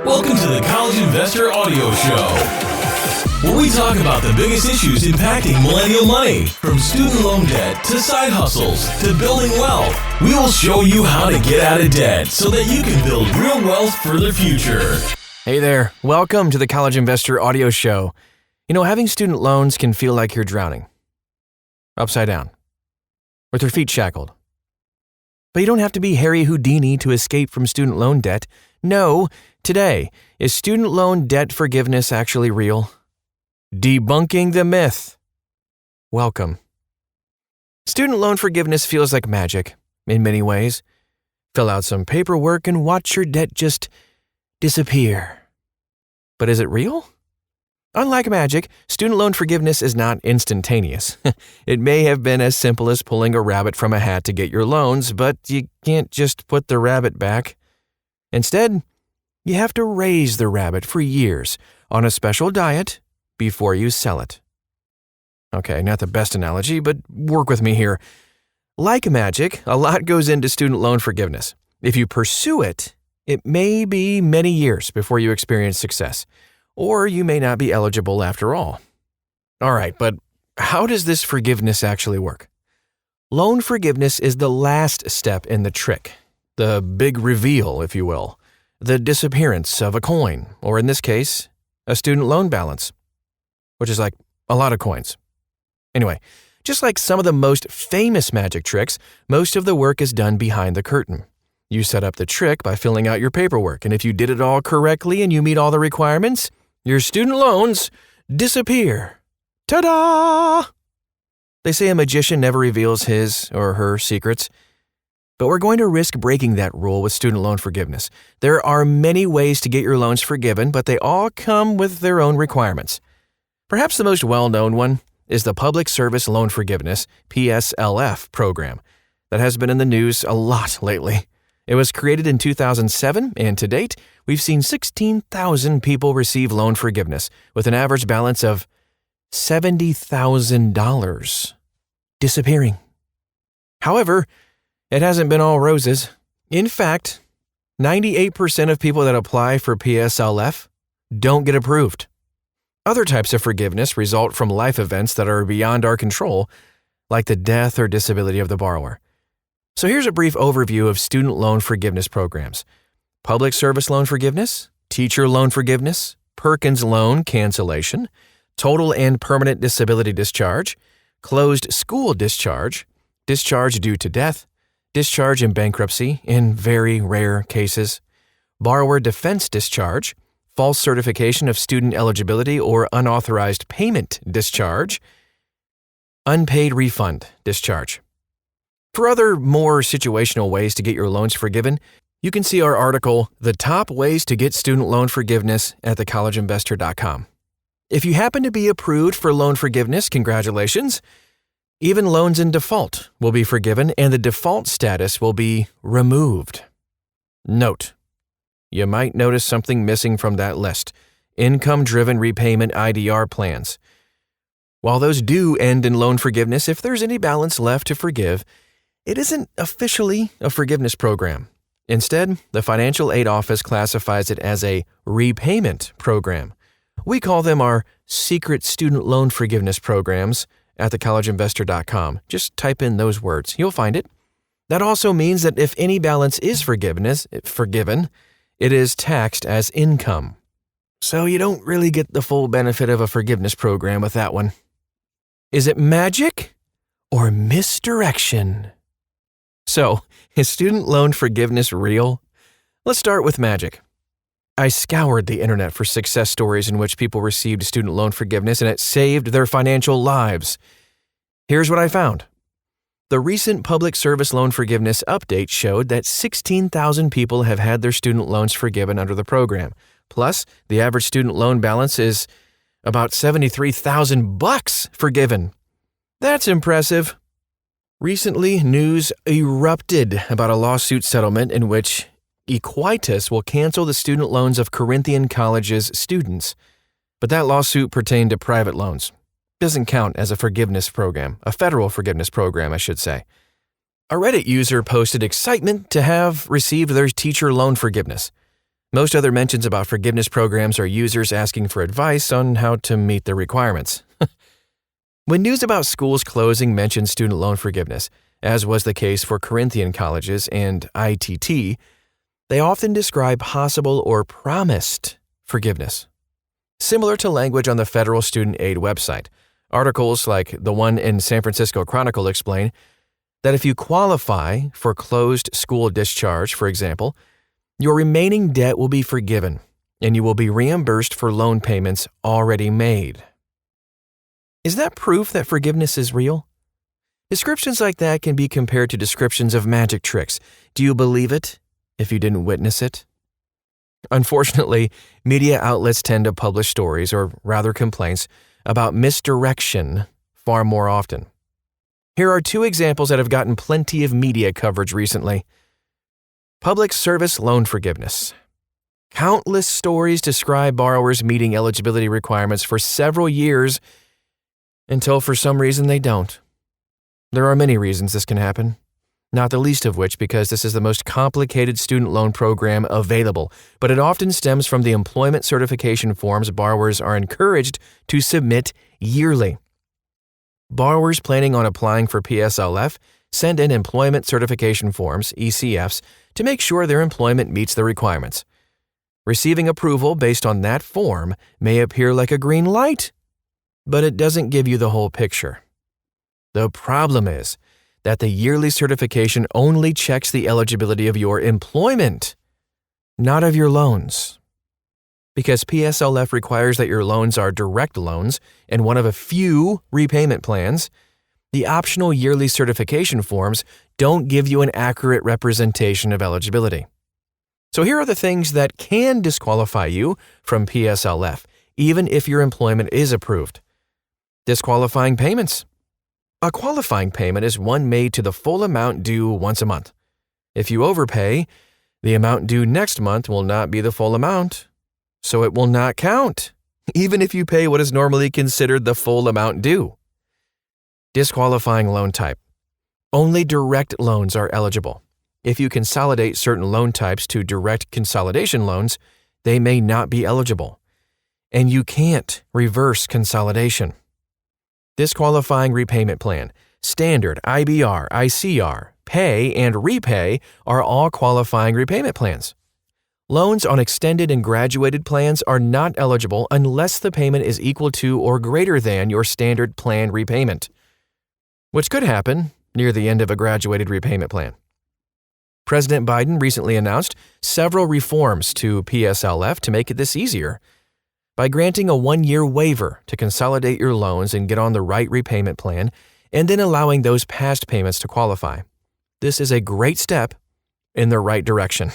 Welcome to the College Investor Audio Show, where we talk about the biggest issues impacting millennial money, from student loan debt to side hustles to building wealth. We will show you how to get out of debt so that you can build real wealth for the future. Hey there, welcome to the College Investor Audio Show. You know, having student loans can feel like you're drowning, upside down, with your feet shackled. But you don't have to be Harry Houdini to escape from student loan debt. No, today, is student loan debt forgiveness actually real? Debunking the myth. Welcome. Student loan forgiveness feels like magic in many ways. Fill out some paperwork and watch your debt just disappear. But is it real? Unlike magic, student loan forgiveness is not instantaneous. It may have been as simple as pulling a rabbit from a hat to get your loans, but you can't just put the rabbit back. Instead, you have to raise the rabbit for years on a special diet before you sell it. Okay, not the best analogy, but work with me here. Like magic, a lot goes into student loan forgiveness. If you pursue it, it may be many years before you experience success, or you may not be eligible after all. All right, but how does this forgiveness actually work? Loan forgiveness is the last step in the trick, the big reveal, if you will, the disappearance of a coin, or in this case, a student loan balance, which is like a lot of coins. Anyway, just like some of the most famous magic tricks, most of the work is done behind the curtain. You set up the trick by filling out your paperwork, and if you did it all correctly and you meet all the requirements, your student loans disappear. Ta-da! They say a magician never reveals his or her secrets, but we're going to risk breaking that rule with student loan forgiveness. There are many ways to get your loans forgiven, but they all come with their own requirements. Perhaps the most well-known one is the Public Service Loan Forgiveness, PSLF, program that has been in the news a lot lately. It was created in 2007, and to date, we've seen 16,000 people receive loan forgiveness with an average balance of $70,000 disappearing. However, it hasn't been all roses. In fact, 98% of people that apply for PSLF don't get approved. Other types of forgiveness result from life events that are beyond our control, like the death or disability of the borrower. So here's a brief overview of student loan forgiveness programs: Public Service Loan Forgiveness, Teacher Loan Forgiveness, Perkins Loan Cancellation, Total and Permanent Disability Discharge, Closed School Discharge, Discharge Due to Death, Discharge in Bankruptcy in very rare cases, Borrower Defense Discharge, False Certification of Student Eligibility or Unauthorized Payment Discharge, Unpaid Refund Discharge. For other more situational ways to get your loans forgiven, you can see our article, The Top Ways to Get Student Loan Forgiveness, at thecollegeinvestor.com. If you happen to be approved for loan forgiveness, congratulations. Even loans in default will be forgiven, and the default status will be removed. Note: you might notice something missing from that list: income-driven repayment IDR plans. While those do end in loan forgiveness, if there's any balance left to forgive, it isn't officially a forgiveness program. Instead, the Financial Aid Office classifies it as a repayment program. We call them our secret student loan forgiveness programs at thecollegeinvestor.com. Just type in those words. You'll find it. That also means that if any balance is forgiven, it is taxed as income. So you don't really get the full benefit of a forgiveness program with that one. Is it magic or misdirection? So, is student loan forgiveness real? Let's start with magic. I scoured the internet for success stories in which people received student loan forgiveness and it saved their financial lives. Here's what I found. The recent Public Service Loan Forgiveness update showed that 16,000 people have had their student loans forgiven under the program. Plus, the average student loan balance is about $73,000 forgiven. That's impressive. Recently, news erupted about a lawsuit settlement in which Equitas will cancel the student loans of Corinthian College's students. But that lawsuit pertained to private loans. Doesn't count as a forgiveness program, a federal forgiveness program, I should say. A Reddit user posted excitement to have received their teacher loan forgiveness. Most other mentions about forgiveness programs are users asking for advice on how to meet the requirements. When news about schools closing mentions student loan forgiveness, as was the case for Corinthian colleges and ITT, they often describe possible or promised forgiveness. Similar to language on the federal student aid website, articles like the one in San Francisco Chronicle explain that if you qualify for closed school discharge, for example, your remaining debt will be forgiven and you will be reimbursed for loan payments already made. Is that proof that forgiveness is real? Descriptions like that can be compared to descriptions of magic tricks. Do you believe it if you didn't witness it? Unfortunately, media outlets tend to publish stories, or rather complaints, about misdirection far more often. Here are two examples that have gotten plenty of media coverage recently. Public service loan forgiveness. Countless stories describe borrowers meeting eligibility requirements for several years until for some reason they don't. There are many reasons this can happen, not the least of which because this is the most complicated student loan program available, but it often stems from the employment certification forms borrowers are encouraged to submit yearly. Borrowers planning on applying for PSLF send in employment certification forms, ECFs, to make sure their employment meets the requirements. Receiving approval based on that form may appear like a green light, but it doesn't give you the whole picture. The problem is that the yearly certification only checks the eligibility of your employment, not of your loans. Because PSLF requires that your loans are direct loans and one of a few repayment plans, the optional yearly certification forms don't give you an accurate representation of eligibility. So here are the things that can disqualify you from PSLF, even if your employment is approved. Disqualifying payments. A qualifying payment is one made to the full amount due once a month. If you overpay, the amount due next month will not be the full amount, so it will not count, even if you pay what is normally considered the full amount due. Disqualifying loan type. Only direct loans are eligible. If you consolidate certain loan types to direct consolidation loans, they may not be eligible. And you can't reverse consolidation. Disqualifying repayment plan. Standard, IBR, ICR, pay, and repay are all qualifying repayment plans. Loans on extended and graduated plans are not eligible unless the payment is equal to or greater than your standard plan repayment, which could happen near the end of a graduated repayment plan. President Biden recently announced several reforms to PSLF to make this easier. By granting a 1-year waiver to consolidate your loans and get on the right repayment plan, and then allowing those past payments to qualify. This is a great step in the right direction.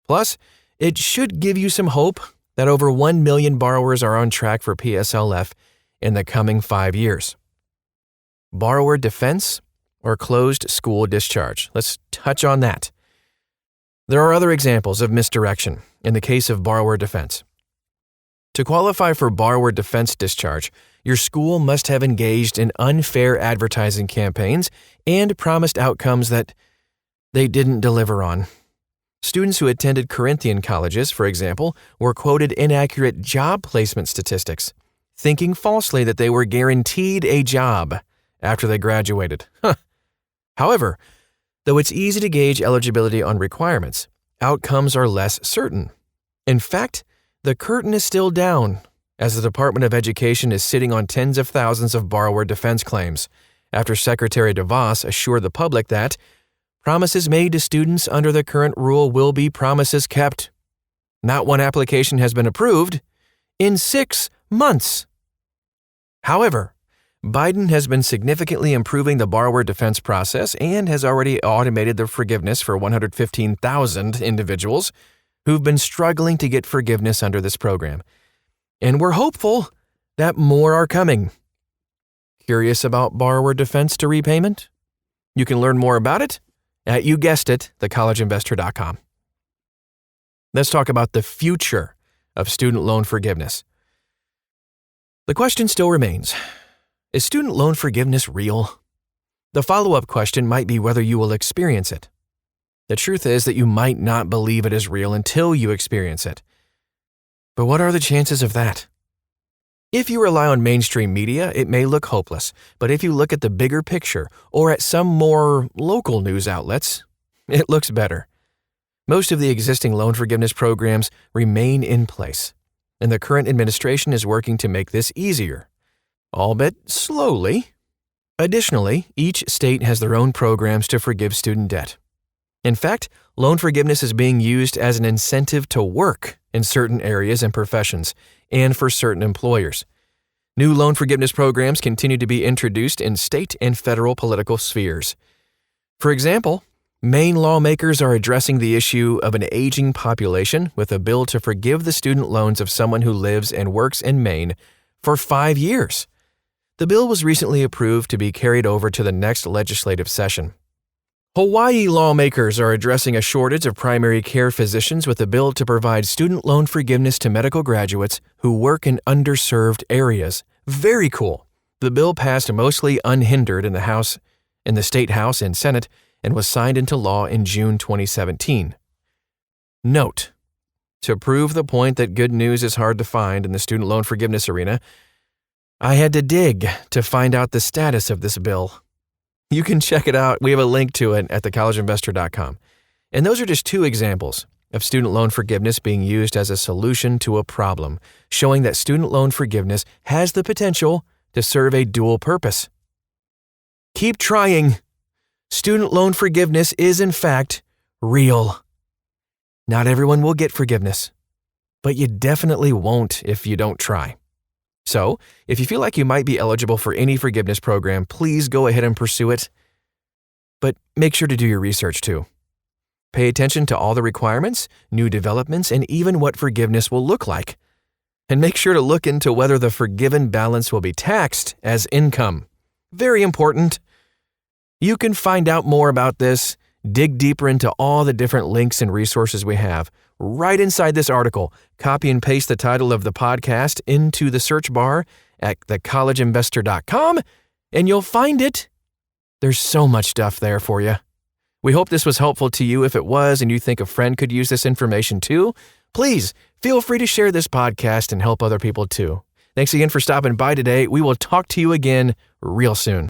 Plus, it should give you some hope that over 1 million borrowers are on track for PSLF in the coming 5 years. Borrower defense or closed school discharge. Let's touch on that. There are other examples of misdirection in the case of borrower defense. To qualify for borrower defense discharge, your school must have engaged in unfair advertising campaigns and promised outcomes that they didn't deliver on. Students who attended Corinthian colleges, for example, were quoted inaccurate job placement statistics, thinking falsely that they were guaranteed a job after they graduated. However, though it's easy to gauge eligibility on requirements, outcomes are less certain. In fact, the curtain is still down, as the Department of Education is sitting on tens of thousands of borrower defense claims, after Secretary DeVos assured the public that promises made to students under the current rule will be promises kept. Not one application has been approved in 6 months. However, Biden has been significantly improving the borrower defense process and has already automated the forgiveness for 115,000 individuals who've been struggling to get forgiveness under this program. And we're hopeful that more are coming. Curious about borrower defense to repayment? You can learn more about it at, you guessed it, thecollegeinvestor.com. Let's talk about the future of student loan forgiveness. The question still remains, is student loan forgiveness real? The follow-up question might be whether you will experience it. The truth is that you might not believe it is real until you experience it. But what are the chances of that? If you rely on mainstream media, it may look hopeless, but if you look at the bigger picture or at some more local news outlets, it looks better. Most of the existing loan forgiveness programs remain in place, and the current administration is working to make this easier, albeit slowly. Additionally, each state has their own programs to forgive student debt. In fact, loan forgiveness is being used as an incentive to work in certain areas and professions, and for certain employers. New loan forgiveness programs continue to be introduced in state and federal political spheres. For example, Maine lawmakers are addressing the issue of an aging population with a bill to forgive the student loans of someone who lives and works in Maine for 5 years. The bill was recently approved to be carried over to the next legislative session. Hawaii lawmakers are addressing a shortage of primary care physicians with a bill to provide student loan forgiveness to medical graduates who work in underserved areas. Very cool. The bill passed mostly unhindered in the State House and Senate and was signed into law in June 2017. Note: to prove the point that good news is hard to find in the student loan forgiveness arena, I had to dig to find out the status of this bill. You can check it out. We have a link to it at thecollegeinvestor.com. And those are just 2 examples of student loan forgiveness being used as a solution to a problem, showing that student loan forgiveness has the potential to serve a dual purpose. Keep trying. Student loan forgiveness is, in fact, real. Not everyone will get forgiveness, but you definitely won't if you don't try. So, if you feel like you might be eligible for any forgiveness program, please go ahead and pursue it. But make sure to do your research too. Pay attention to all the requirements, new developments, and even what forgiveness will look like. And make sure to look into whether the forgiven balance will be taxed as income. Very important. You can find out more about this, dig deeper into all the different links and resources we have right inside this article. Copy and paste the title of the podcast into the search bar at thecollegeinvestor.com, and you'll find it. There's so much stuff there for you. We hope this was helpful to you. If it was and you think a friend could use this information too, please feel free to share this podcast and help other people too. Thanks again for stopping by today. We will talk to you again real soon.